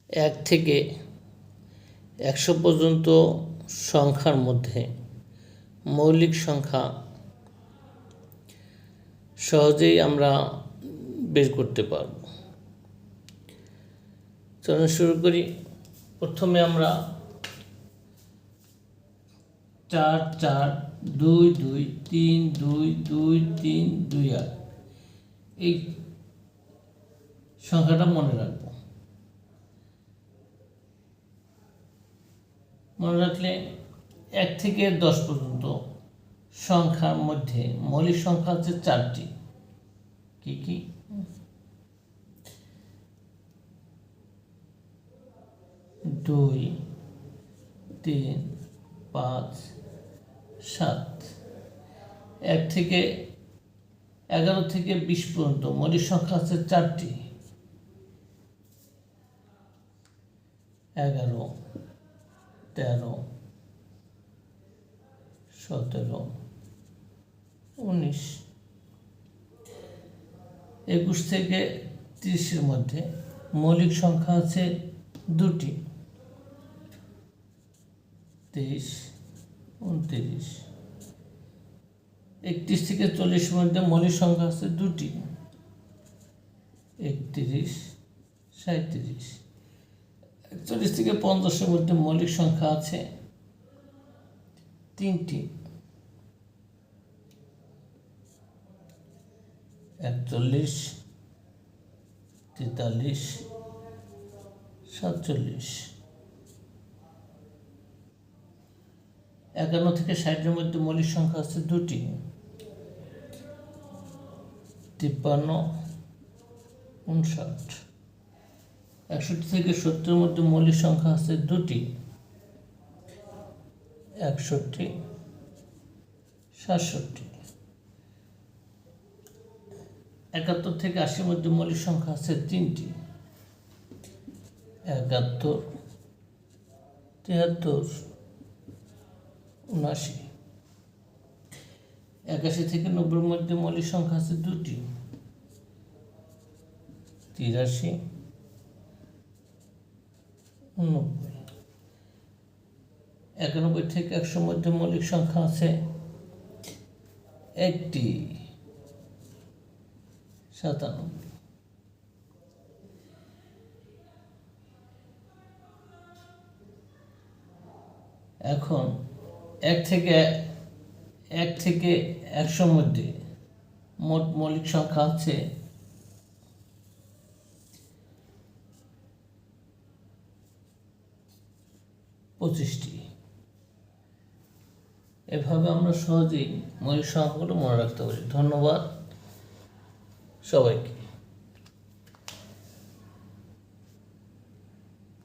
এক থেকে 100 পর্যন্ত সংখ্যার মধ্যে মৌলিক সংখ্যা সহজেই আমরা বের করতে পারব। চলুন শুরু করি। প্রথমে আমরা 4 4 2 2 3 2 2 3 2 8 এই সংখ্যাটা মনে রাখব। মনে রাখলে 1 থেকে 10 পর্যন্ত সংখ্যার মধ্যে মৌলিক সংখ্যা হচ্ছে 4টি। কি কি? 2 3 5 7। 1 থেকে 11 থেকে 20 পর্যন্ত মৌলিক সংখ্যা আছে 4টি। 11 13 17 19। 21 থেকে 30-এর মধ্যে মৌলিক সংখ্যা আছে 2টি। 23 29। 31 থেকে 40-এর মধ্যে মৌলিক সংখ্যা আছে 2টি। 31 37। 41 থেকে 50-এর মধ্যে মৌলিক সংখ্যা আছে 3টি। 41 43 47। 51 থেকে 60-এর মধ্যে মৌলিক সংখ্যা আছে 2টি। 53 59। 61 থেকে 70-এর মধ্যে মৌলিক সংখ্যা আছে 2টি। 61 67। 71 থেকে 80-এর মধ্যে মৌলিক সংখ্যা আছে 3টি। 71 73 79। 81 থেকে 90-এর মধ্যে মৌলিক সংখ্যা আছে 2টি। 83 90। 91 থেকে 100-এর মধ্যে মৌলিক সংখ্যা আছে 1টি। 97। এখন 1 থেকে 100-এর মধ্যে মোট মৌলিক সংখ্যা আছে 25টি। এভাবে আমরা সহজেই মৌলিক সংখ্যাগুলো মনে রাখতে পারি। ধন্যবাদ সবাইকে।